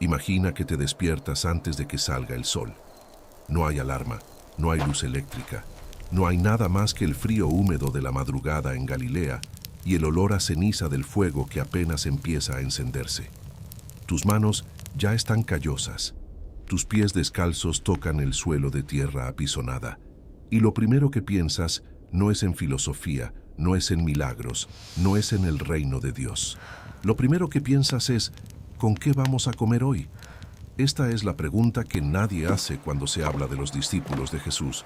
Imagina que te despiertas antes de que salga el sol. No hay alarma, no hay luz eléctrica, no hay nada más que el frío húmedo de la madrugada en Galilea y el olor a ceniza del fuego que apenas empieza a encenderse. Tus manos ya están callosas, tus pies descalzos tocan el suelo de tierra apisonada, y lo primero que piensas no es en filosofía, no es en milagros, no es en el reino de Dios. Lo primero que piensas es, ¿con qué vamos a comer hoy? Esta es la pregunta que nadie hace cuando se habla de los discípulos de Jesús.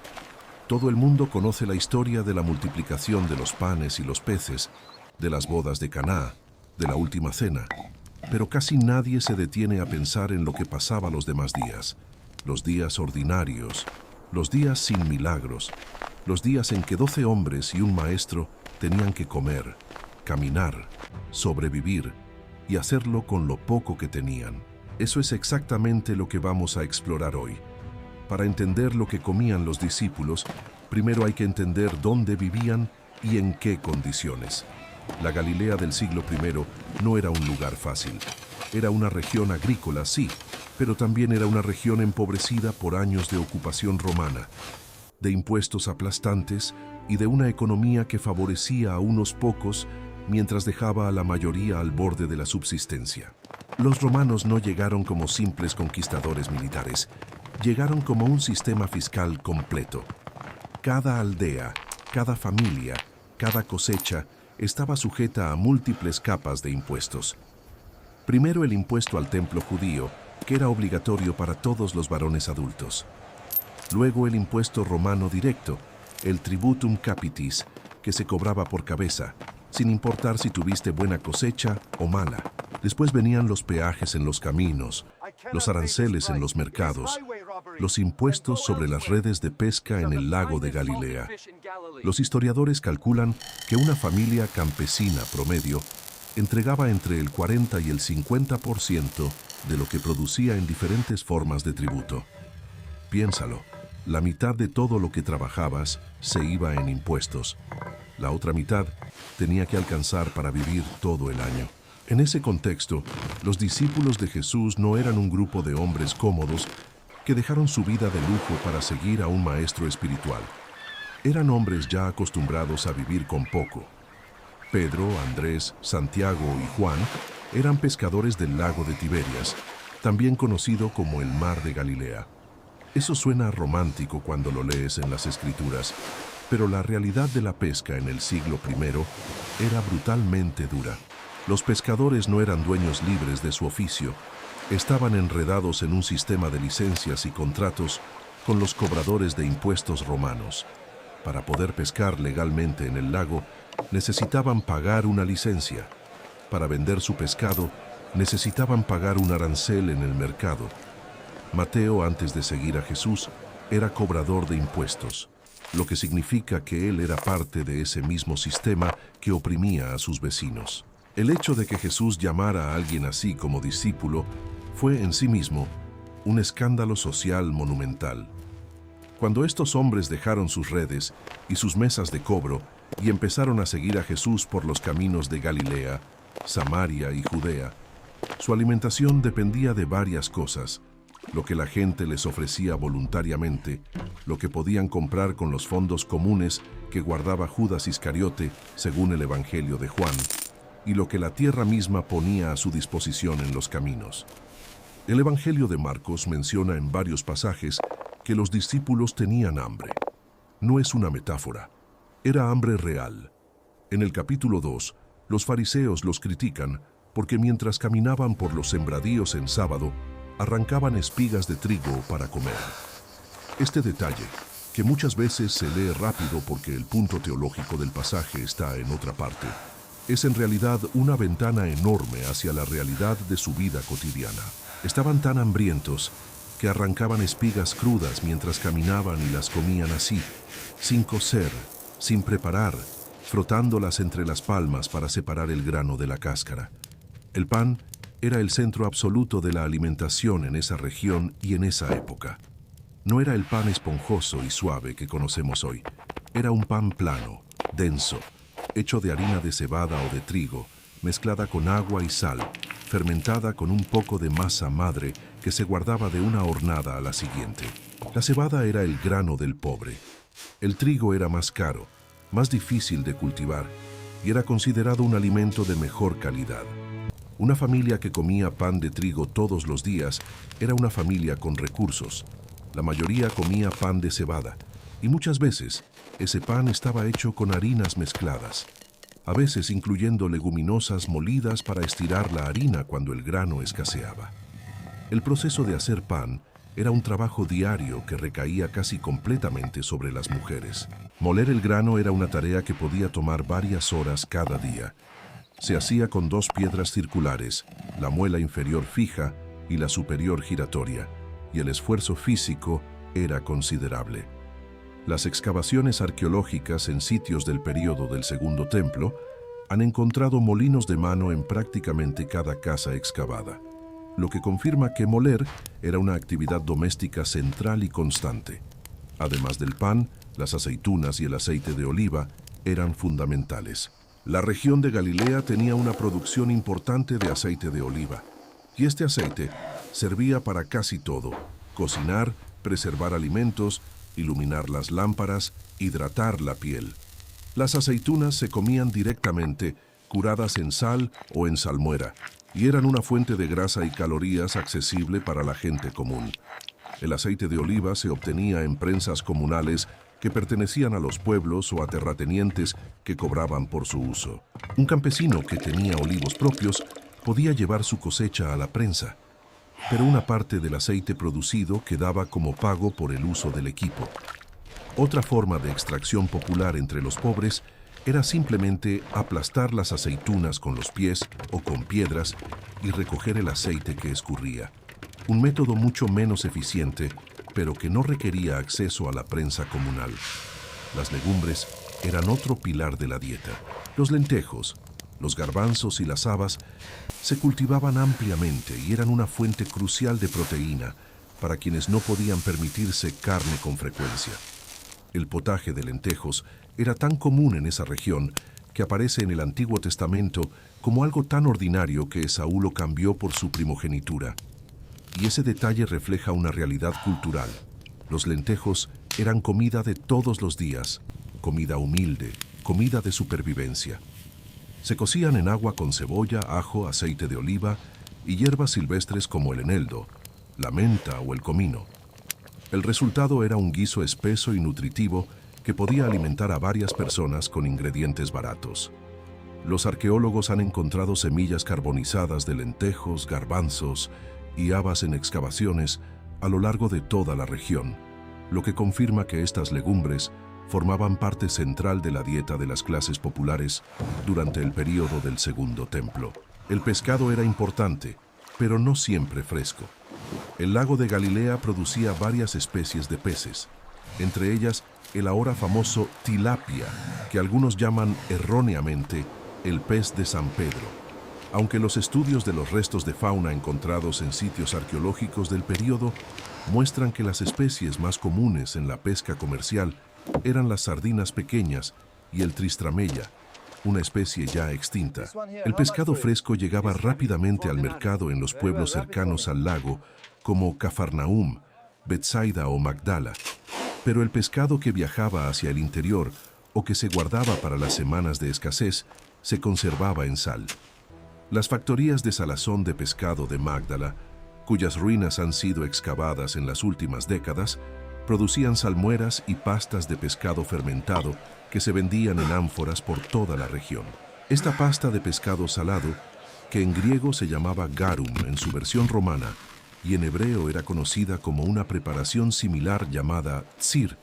Todo el mundo conoce la historia de la multiplicación de los panes y los peces, de las bodas de Caná, de la última cena, pero casi nadie se detiene a pensar en lo que pasaba los demás días, los días ordinarios, los días sin milagros, los días en que 12 hombres y un maestro tenían que comer, caminar, sobrevivir y hacerlo con lo poco que tenían. Eso es exactamente lo que vamos a explorar hoy. Para entender lo que comían los discípulos, primero hay que entender dónde vivían y en qué condiciones. La Galilea del siglo I no era un lugar fácil. Era una región agrícola, sí, pero también era una región empobrecida por años de ocupación romana, de impuestos aplastantes y de una economía que favorecía a unos pocos mientras dejaba a la mayoría al borde de la subsistencia. Los romanos no llegaron como simples conquistadores militares, llegaron como un sistema fiscal completo. Cada aldea, cada familia, cada cosecha estaba sujeta a múltiples capas de impuestos. Primero el impuesto al templo judío, que era obligatorio para todos los varones adultos. Luego el impuesto romano directo, el tributum capitis, que se cobraba por cabeza, sin importar si tuviste buena cosecha o mala. Después venían los peajes en los caminos, los aranceles en los mercados, los impuestos sobre las redes de pesca en el lago de Galilea. Los historiadores calculan que una familia campesina promedio entregaba entre el 40 y el 50% de lo que producía en diferentes formas de tributo. Piénsalo, la mitad de todo lo que trabajabas se iba en impuestos. La otra mitad tenía que alcanzar para vivir todo el año. En ese contexto, los discípulos de Jesús no eran un grupo de hombres cómodos que dejaron su vida de lujo para seguir a un maestro espiritual. Eran hombres ya acostumbrados a vivir con poco. Pedro, Andrés, Santiago y Juan eran pescadores del lago de Tiberias, también conocido como el Mar de Galilea. Eso suena romántico cuando lo lees en las Escrituras, pero la realidad de la pesca en el siglo I era brutalmente dura. Los pescadores no eran dueños libres de su oficio, estaban enredados en un sistema de licencias y contratos con los cobradores de impuestos romanos. Para poder pescar legalmente en el lago, necesitaban pagar una licencia. Para vender su pescado, necesitaban pagar un arancel en el mercado. Mateo, antes de seguir a Jesús, era cobrador de impuestos, lo que significa que él era parte de ese mismo sistema que oprimía a sus vecinos. El hecho de que Jesús llamara a alguien así como discípulo fue en sí mismo un escándalo social monumental. Cuando estos hombres dejaron sus redes y sus mesas de cobro y empezaron a seguir a Jesús por los caminos de Galilea, Samaria y Judea, su alimentación dependía de varias cosas: lo que la gente les ofrecía voluntariamente, lo que podían comprar con los fondos comunes que guardaba Judas Iscariote, según el Evangelio de Juan, y lo que la tierra misma ponía a su disposición en los caminos. El Evangelio de Marcos menciona en varios pasajes que los discípulos tenían hambre. No es una metáfora, era hambre real. En el capítulo 2, los fariseos los critican porque mientras caminaban por los sembradíos en sábado, arrancaban espigas de trigo para comer. Este detalle, que muchas veces se lee rápido porque el punto teológico del pasaje está en otra parte, es en realidad una ventana enorme hacia la realidad de su vida cotidiana. Estaban tan hambrientos que arrancaban espigas crudas mientras caminaban y las comían así, sin cocer, sin preparar, frotándolas entre las palmas para separar el grano de la cáscara. El pan era el centro absoluto de la alimentación en esa región y en esa época. No era el pan esponjoso y suave que conocemos hoy. Era un pan plano, denso, hecho de harina de cebada o de trigo, mezclada con agua y sal, fermentada con un poco de masa madre que se guardaba de una hornada a la siguiente. La cebada era el grano del pobre. El trigo era más caro, más difícil de cultivar y era considerado un alimento de mejor calidad. Una familia que comía pan de trigo todos los días era una familia con recursos. La mayoría comía pan de cebada y muchas veces ese pan estaba hecho con harinas mezcladas, a veces incluyendo leguminosas molidas para estirar la harina cuando el grano escaseaba. El proceso de hacer pan era un trabajo diario que recaía casi completamente sobre las mujeres. Moler el grano era una tarea que podía tomar varias horas cada día. Se hacía con dos piedras circulares, la muela inferior fija y la superior giratoria, y el esfuerzo físico era considerable. Las excavaciones arqueológicas en sitios del período del Segundo Templo han encontrado molinos de mano en prácticamente cada casa excavada, lo que confirma que moler era una actividad doméstica central y constante. Además del pan, las aceitunas y el aceite de oliva eran fundamentales. La región de Galilea tenía una producción importante de aceite de oliva, y este aceite servía para casi todo: cocinar, preservar alimentos, iluminar las lámparas, hidratar la piel. Las aceitunas se comían directamente, curadas en sal o en salmuera, y eran una fuente de grasa y calorías accesible para la gente común. El aceite de oliva se obtenía en prensas comunales que pertenecían a los pueblos o a terratenientes que cobraban por su uso. Un campesino que tenía olivos propios podía llevar su cosecha a la prensa, pero una parte del aceite producido quedaba como pago por el uso del equipo. Otra forma de extracción popular entre los pobres era simplemente aplastar las aceitunas con los pies o con piedras y recoger el aceite que escurría. Un método mucho menos eficiente, pero que no requería acceso a la prensa comunal. Las legumbres eran otro pilar de la dieta. Los lentejos, los garbanzos y las habas se cultivaban ampliamente y eran una fuente crucial de proteína para quienes no podían permitirse carne con frecuencia. El potaje de lentejos era tan común en esa región que aparece en el Antiguo Testamento como algo tan ordinario que Esaú lo cambió por su primogenitura. Y ese detalle refleja una realidad cultural. Los lentejos eran comida de todos los días, comida humilde, comida de supervivencia. Se cocían en agua con cebolla, ajo, aceite de oliva y hierbas silvestres como el eneldo, la menta o el comino. El resultado era un guiso espeso y nutritivo que podía alimentar a varias personas con ingredientes baratos. Los arqueólogos han encontrado semillas carbonizadas de lentejos, garbanzos y habas en excavaciones a lo largo de toda la región, lo que confirma que estas legumbres formaban parte central de la dieta de las clases populares durante el período del Segundo Templo. El pescado era importante, pero no siempre fresco. El lago de Galilea producía varias especies de peces, entre ellas el ahora famoso tilapia, que algunos llaman erróneamente el pez de San Pedro. Aunque los estudios de los restos de fauna encontrados en sitios arqueológicos del período muestran que las especies más comunes en la pesca comercial eran las sardinas pequeñas y el tristramella, una especie ya extinta. El pescado fresco llegaba rápidamente al mercado en los pueblos cercanos al lago, como Cafarnaúm, Betsaida o Magdala, pero el pescado que viajaba hacia el interior o que se guardaba para las semanas de escasez se conservaba en sal. Las factorías de salazón de pescado de Magdala, cuyas ruinas han sido excavadas en las últimas décadas, producían salmueras y pastas de pescado fermentado que se vendían en ánforas por toda la región. Esta pasta de pescado salado, que en griego se llamaba garum en su versión romana y en hebreo era conocida como una preparación similar llamada tzir,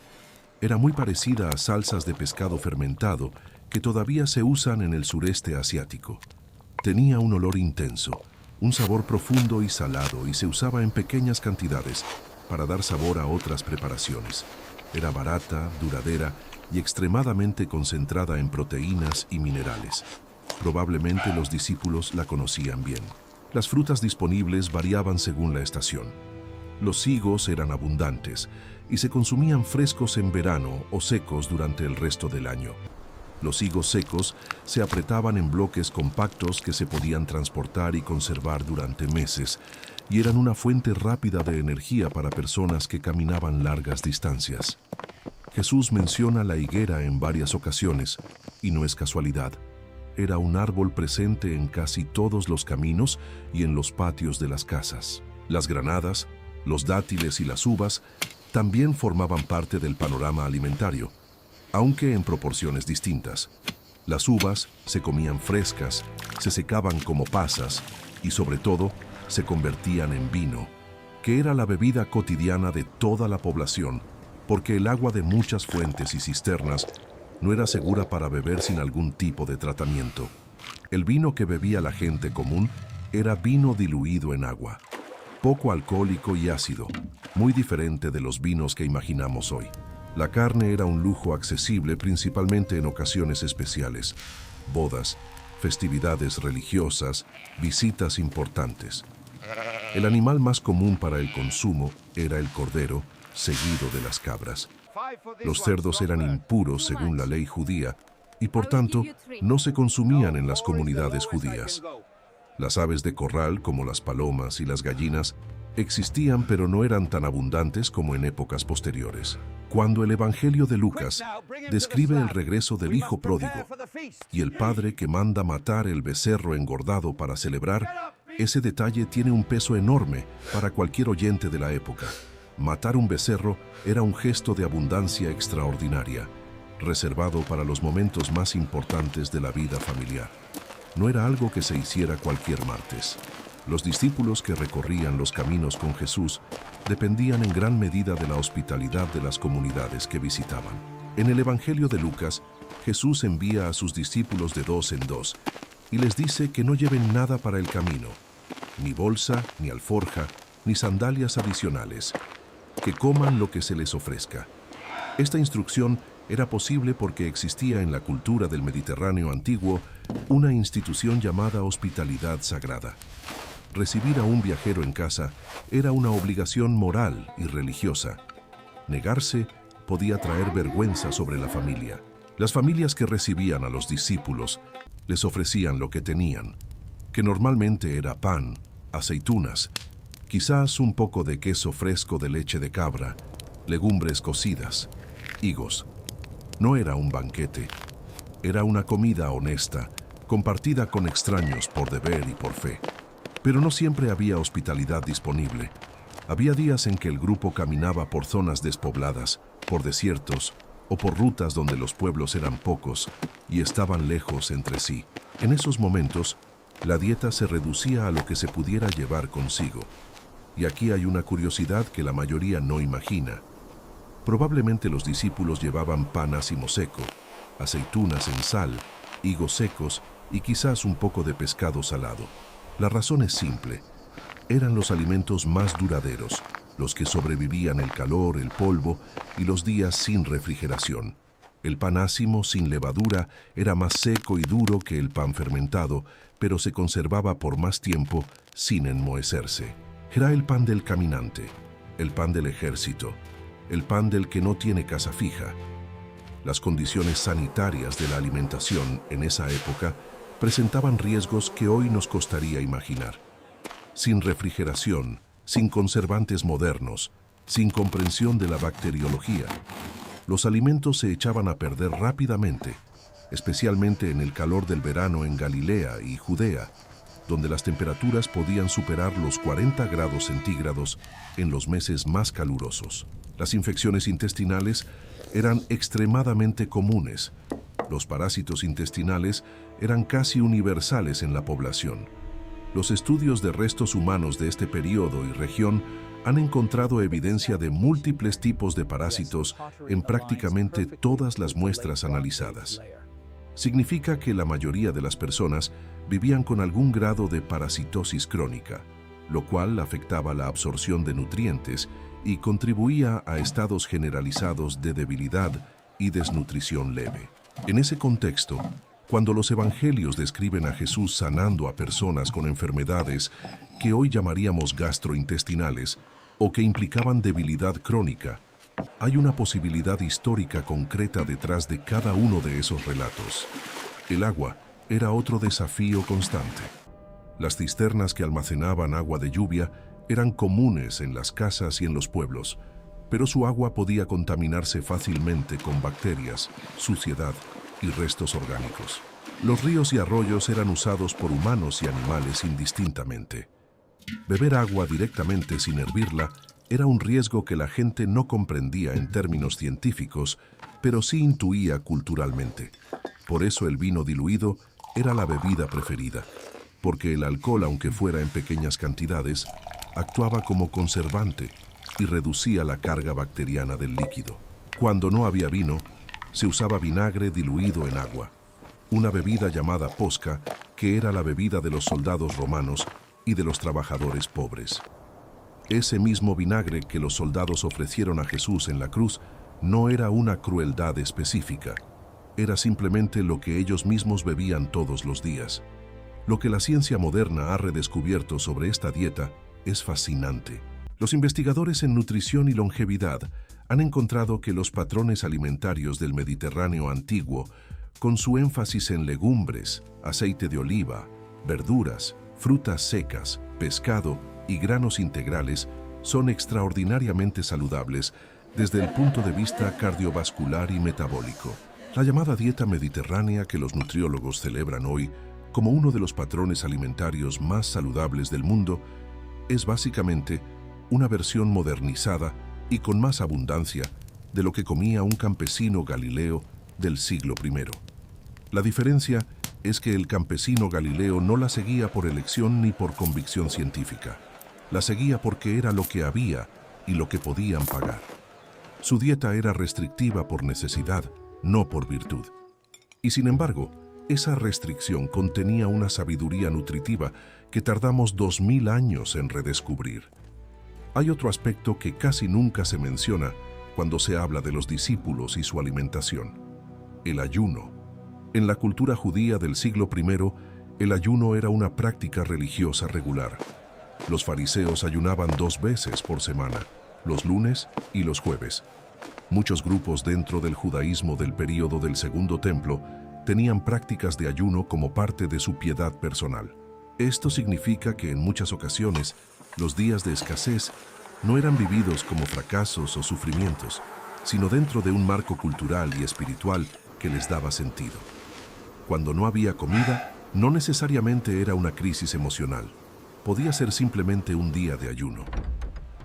era muy parecida a salsas de pescado fermentado que todavía se usan en el sureste asiático. Tenía un olor intenso, un sabor profundo y salado y se usaba en pequeñas cantidades para dar sabor a otras preparaciones. Era barata, duradera y extremadamente concentrada en proteínas y minerales. Probablemente los discípulos la conocían bien. Las frutas disponibles variaban según la estación. Los higos eran abundantes y se consumían frescos en verano o secos durante el resto del año. Los higos secos se apretaban en bloques compactos que se podían transportar y conservar durante meses, y eran una fuente rápida de energía para personas que caminaban largas distancias. Jesús menciona la higuera en varias ocasiones, y no es casualidad. Era un árbol presente en casi todos los caminos y en los patios de las casas. Las granadas, los dátiles y las uvas también formaban parte del panorama alimentario, aunque en proporciones distintas. Las uvas se comían frescas, se secaban como pasas y sobre todo se convertían en vino, que era la bebida cotidiana de toda la población, porque el agua de muchas fuentes y cisternas no era segura para beber sin algún tipo de tratamiento. El vino que bebía la gente común era vino diluido en agua, poco alcohólico y ácido, muy diferente de los vinos que imaginamos hoy. La carne era un lujo accesible principalmente en ocasiones especiales, bodas, festividades religiosas, visitas importantes. El animal más común para el consumo era el cordero, seguido de las cabras. Los cerdos eran impuros según la ley judía y por tanto no se consumían en las comunidades judías. Las aves de corral, como las palomas y las gallinas, existían pero no eran tan abundantes como en épocas posteriores. Cuando el Evangelio de Lucas describe el regreso del hijo pródigo y el padre que manda matar el becerro engordado para celebrar, ese detalle tiene un peso enorme para cualquier oyente de la época. Matar un becerro era un gesto de abundancia extraordinaria, reservado para los momentos más importantes de la vida familiar. No era algo que se hiciera cualquier martes. Los discípulos que recorrían los caminos con Jesús dependían en gran medida de la hospitalidad de las comunidades que visitaban. En el Evangelio de Lucas, Jesús envía a sus discípulos de 2 en 2 y les dice que no lleven nada para el camino, ni bolsa, ni alforja, ni sandalias adicionales, que coman lo que se les ofrezca. Esta instrucción era posible porque existía en la cultura del Mediterráneo antiguo una institución llamada hospitalidad sagrada. Recibir a un viajero en casa era una obligación moral y religiosa. Negarse podía traer vergüenza sobre la familia. Las familias que recibían a los discípulos les ofrecían lo que tenían, que normalmente era pan, aceitunas, quizás un poco de queso fresco de leche de cabra, legumbres cocidas, higos. No era un banquete, era una comida honesta, compartida con extraños por deber y por fe. Pero no siempre había hospitalidad disponible. Había días en que el grupo caminaba por zonas despobladas, por desiertos o por rutas donde los pueblos eran pocos y estaban lejos entre sí. En esos momentos, la dieta se reducía a lo que se pudiera llevar consigo. Y aquí hay una curiosidad que la mayoría no imagina. Probablemente los discípulos llevaban pan ácimo seco, aceitunas en sal, higos secos y quizás un poco de pescado salado. La razón es simple. Eran los alimentos más duraderos, los que sobrevivían el calor, el polvo y los días sin refrigeración. El pan ácimo sin levadura era más seco y duro que el pan fermentado, pero se conservaba por más tiempo sin enmohecerse. Era el pan del caminante, el pan del ejército, el pan del que no tiene casa fija. Las condiciones sanitarias de la alimentación en esa época presentaban riesgos que hoy nos costaría imaginar. Sin refrigeración, sin conservantes modernos, sin comprensión de la bacteriología, los alimentos se echaban a perder rápidamente, especialmente en el calor del verano en Galilea y Judea, donde las temperaturas podían superar los 40 grados centígrados en los meses más calurosos. Las infecciones intestinales eran extremadamente comunes. Los parásitos intestinales eran casi universales en la población. Los estudios de restos humanos de este periodo y región han encontrado evidencia de múltiples tipos de parásitos en prácticamente todas las muestras analizadas. Significa que la mayoría de las personas vivían con algún grado de parasitosis crónica, lo cual afectaba la absorción de nutrientes y contribuía a estados generalizados de debilidad y desnutrición leve. En ese contexto, cuando los evangelios describen a Jesús sanando a personas con enfermedades que hoy llamaríamos gastrointestinales o que implicaban debilidad crónica, Hay una posibilidad histórica concreta detrás de cada uno de esos relatos. El agua era otro desafío constante. Las cisternas que almacenaban agua de lluvia eran comunes en las casas y en los pueblos, pero su agua podía contaminarse fácilmente con bacterias, suciedad y restos orgánicos. Los ríos y arroyos eran usados por humanos y animales indistintamente. Beber agua directamente sin hervirla era un riesgo que la gente no comprendía en términos científicos, pero sí intuía culturalmente. Por eso el vino diluido era la bebida preferida, porque el alcohol, aunque fuera en pequeñas cantidades, actuaba como conservante y reducía la carga bacteriana del líquido. Cuando no había vino, se usaba vinagre diluido en agua, una bebida llamada posca, que era la bebida de los soldados romanos y de los trabajadores pobres. Ese mismo vinagre que los soldados ofrecieron a Jesús en la cruz no era una crueldad específica, era simplemente lo que ellos mismos bebían todos los días. Lo que la ciencia moderna ha redescubierto sobre esta dieta es fascinante. Los investigadores en nutrición y longevidad han encontrado que los patrones alimentarios del Mediterráneo antiguo, con su énfasis en legumbres, aceite de oliva, verduras, frutas secas, pescado y granos integrales, son extraordinariamente saludables desde el punto de vista cardiovascular y metabólico. La llamada dieta mediterránea que los nutriólogos celebran hoy como uno de los patrones alimentarios más saludables del mundo es básicamente una versión modernizada y con más abundancia de lo que comía un campesino galileo del siglo I. La diferencia es que el campesino galileo no la seguía por elección ni por convicción científica. La seguía porque era lo que había y lo que podían pagar. Su dieta era restrictiva por necesidad, no por virtud. Y sin embargo, esa restricción contenía una sabiduría nutritiva que tardamos 2000 años en redescubrir. Hay otro aspecto que casi nunca se menciona cuando se habla de los discípulos y su alimentación: el ayuno. En la cultura judía del siglo I, el ayuno era una práctica religiosa regular. Los fariseos ayunaban 2 veces por semana, los lunes y los jueves. Muchos grupos dentro del judaísmo del período del Segundo Templo tenían prácticas de ayuno como parte de su piedad personal. Esto significa que en muchas ocasiones los días de escasez no eran vividos como fracasos o sufrimientos, sino dentro de un marco cultural y espiritual que les daba sentido. Cuando no había comida, no necesariamente era una crisis emocional. Podía ser simplemente un día de ayuno.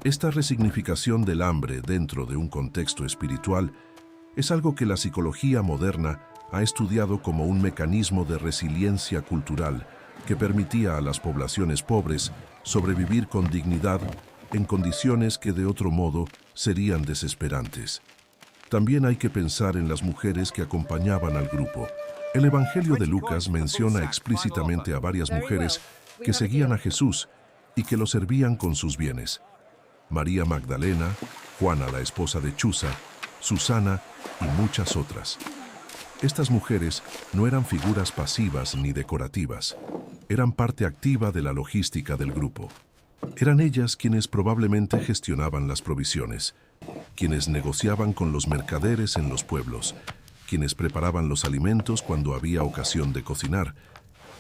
Esta resignificación del hambre dentro de un contexto espiritual es algo que la psicología moderna ha estudiado como un mecanismo de resiliencia cultural que permitía a las poblaciones pobres sobrevivir con dignidad en condiciones que de otro modo serían desesperantes. También hay que pensar en las mujeres que acompañaban al grupo. El Evangelio de Lucas menciona explícitamente a varias mujeres que seguían a Jesús y que lo servían con sus bienes: María Magdalena, Juana la esposa de Chuza, Susana y muchas otras. Estas mujeres no eran figuras pasivas ni decorativas, eran parte activa de la logística del grupo. Eran ellas quienes probablemente gestionaban las provisiones, quienes negociaban con los mercaderes en los pueblos, quienes preparaban los alimentos cuando había ocasión de cocinar,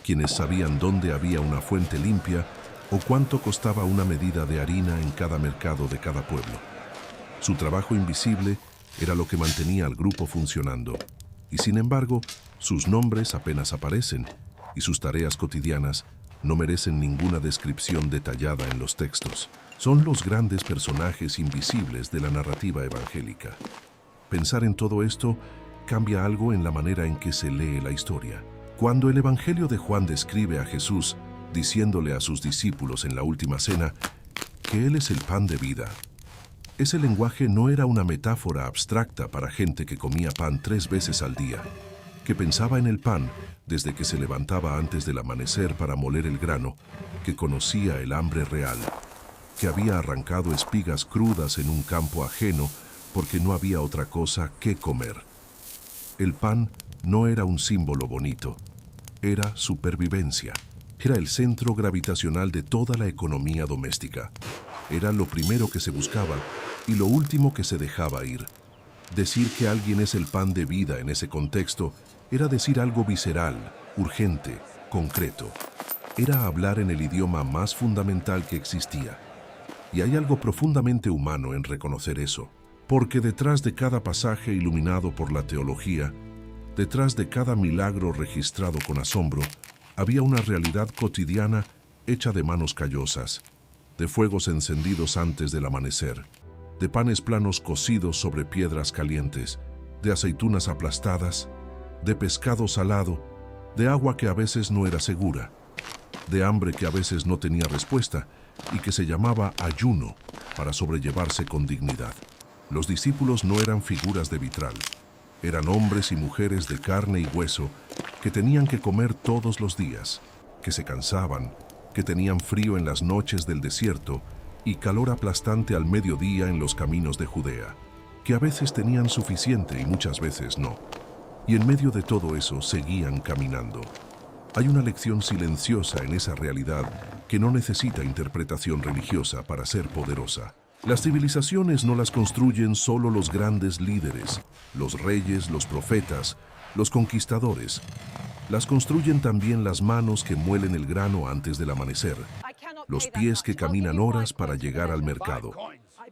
quienes sabían dónde había una fuente limpia o cuánto costaba una medida de harina en cada mercado de cada pueblo. Su trabajo invisible era lo que mantenía al grupo funcionando, y sin embargo, sus nombres apenas aparecen, y sus tareas cotidianas no merecen ninguna descripción detallada en los textos. Son los grandes personajes invisibles de la narrativa evangélica. Pensar en todo esto cambia algo en la manera en que se lee la historia. Cuando el Evangelio de Juan describe a Jesús diciéndole a sus discípulos en la última cena que Él es el pan de vida, ese lenguaje no era una metáfora abstracta para gente que comía pan 3 veces al día, que pensaba en el pan desde que se levantaba antes del amanecer para moler el grano, que conocía el hambre real, que había arrancado espigas crudas en un campo ajeno porque no había otra cosa que comer. El pan no era un símbolo bonito, era supervivencia. Era el centro gravitacional de toda la economía doméstica. Era lo primero que se buscaba Y lo último que se dejaba ir, decir que alguien es el pan de vida en ese contexto, era decir algo visceral, urgente, concreto. Era hablar en el idioma más fundamental que existía. Y hay algo profundamente humano en reconocer eso, porque detrás de cada pasaje iluminado por la teología, detrás de cada milagro registrado con asombro, había una realidad cotidiana hecha de manos callosas, de fuegos encendidos antes del amanecer, de panes planos cocidos sobre piedras calientes, de aceitunas aplastadas, de pescado salado, de agua que a veces no era segura, de hambre que a veces no tenía respuesta y que se llamaba ayuno para sobrellevarse con dignidad. Los discípulos no eran figuras de vitral, eran hombres y mujeres de carne y hueso que tenían que comer todos los días, que se cansaban, que tenían frío en las noches del desierto y calor aplastante al mediodía en los caminos de Judea, que a veces tenían suficiente y muchas veces no. Y en medio de todo eso seguían caminando. Hay una lección silenciosa en esa realidad que no necesita interpretación religiosa para ser poderosa. Las civilizaciones no las construyen solo los grandes líderes, los reyes, los profetas, los conquistadores. Las construyen también las manos que muelen el grano antes del amanecer, los pies que caminan horas para llegar al mercado,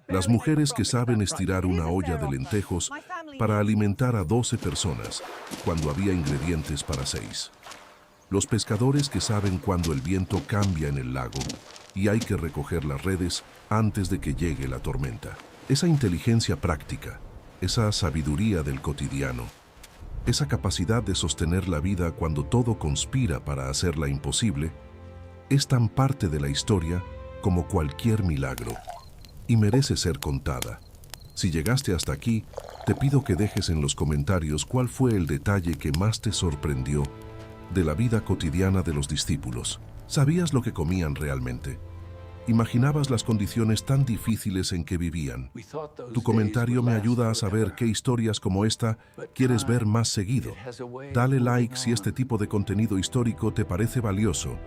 las mujeres que saben estirar una olla de lentejas para alimentar a 12 personas cuando había ingredientes para 6. Los pescadores que saben cuando el viento cambia en el lago y hay que recoger las redes antes de que llegue la tormenta. Esa inteligencia práctica, esa sabiduría del cotidiano, esa capacidad de sostener la vida cuando todo conspira para hacerla imposible, es tan parte de la historia como cualquier milagro y merece ser contada. Si llegaste hasta aquí, te pido que dejes en los comentarios cuál fue el detalle que más te sorprendió de la vida cotidiana de los discípulos. ¿Sabías lo que comían realmente? ¿Imaginabas las condiciones tan difíciles en que vivían? Tu comentario me ayuda a saber qué historias como esta quieres ver más seguido. Dale like si este tipo de contenido histórico te parece valioso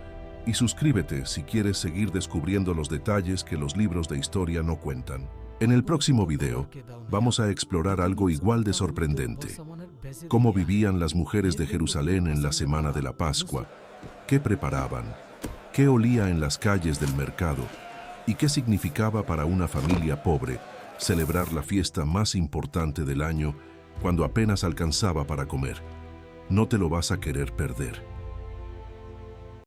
y suscríbete si quieres seguir descubriendo los detalles que los libros de historia no cuentan. En el próximo video, vamos a explorar algo igual de sorprendente. Cómo vivían las mujeres de Jerusalén en la semana de la Pascua, qué preparaban, qué olía en las calles del mercado y qué significaba para una familia pobre celebrar la fiesta más importante del año cuando apenas alcanzaba para comer. No te lo vas a querer perder.